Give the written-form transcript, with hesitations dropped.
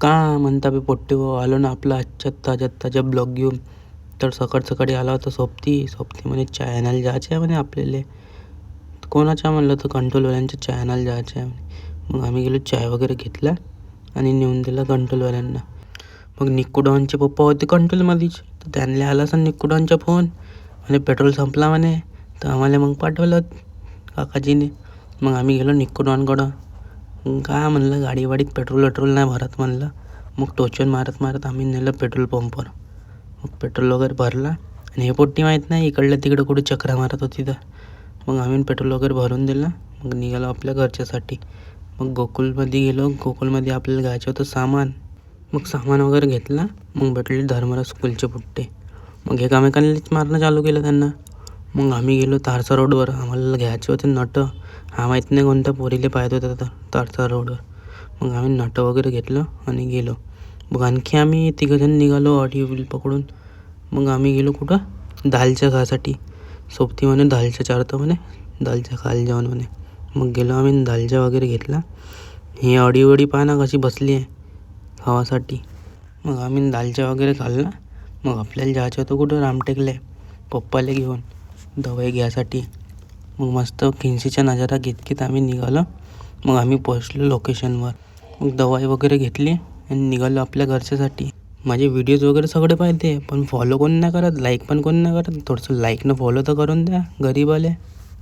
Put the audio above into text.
का म्हणता बे पोट्टे भाऊ, आलो ना आपला आजच्या ताज्या ताज्या ब्लॉग घेऊन. तर सकाळी आला होता सोबती म्हणे चाय आणायला जायचं आहे म्हणे आपल्याला. कोणाच्या म्हणलं तर कंट्रोलवाल्यांच्या चाय आणायला जायचं आहे म्हणे. मग आम्ही गेलो, चाय वगैरे घेतला आणि नेऊन दिला कंट्रोलवाल्यांना. मग निक्कूडॉनचे पप्पा होते कंट्रोलमध्येच, तर त्यांना आला असं निक्कूडॉनचा फोन म्हणे पेट्रोल संपला म्हणे. तर आम्हाला मग पाठवलं काकाजीने. मग आम्ही गेलो निक्कूडॉनकडं. काय म्हणलं गाडीवाडीत पेट्रोल नाही भरत म्हणलं. मग टोचन मारत आम्ही नेलं पेट्रोल पंपवर. मग पेट्रोल वगैरे भरला आणि हे पोट्टी माहीत नाही इकडल्या तिकडं कुठे चक्रा मारत होती. तर मग आम्ही पेट्रोल वगैरे भरून दिलं. मग निघालो आपल्या घरच्यासाठी. मग गोकुळमध्ये गेलो. गोकुळमध्ये आपल्याला घ्यायचं होतं सामान. मग सामान वगैरे घेतला. मग भेटले धर्मराज स्कूलचे पुट्टे. मग एकामेकांनाच मारणं चालू केलं त्यांना. मग आम्ही गेलो तारसा रोडवर. आम्हाला घ्यायचे होते नट. हा माहीत नाही कोणत्या पोरीले पाहत होता तर तारसा रोडवर. मग आम्ही नट वगैरे घेतलं आणि गेलो. मग आणखी आम्ही तिघंजण निघालो ऑडिओ व्हील पकडून. मग आम्ही गेलो कुठं दालच्या खासाठी. सोबती म्हणे दालच्या चारतं म्हणे, दालच्या खायला जेवण म्हणे. मग गेलो आम्ही दालच्या वगैरे घेतला. ही ऑडिओ पाहा कशी बसली आहे खावासाठी. मग आम्ही दालच्या वगैरे खाल्ला. मग आपल्याला जायचं होतं कुठं रामटेकले पप्पाला घेऊन दवाई घ्यायसाठी. मग मस्त खिंसीच्या नजारा घेत आम्ही निघालो. मग आम्ही पोहोचलो लोकेशनवर. मग दवाई वगैरे घेतली आणि निघालो आपल्या घरच्यासाठी. माझे व्हिडिओज वगैरे सगळे पाहते, पण फॉलो कोण नाही करत, लाईक पण कोण नाही करत. थोडंसं लाईकनं फॉलो तर करून द्या गरीबवाले.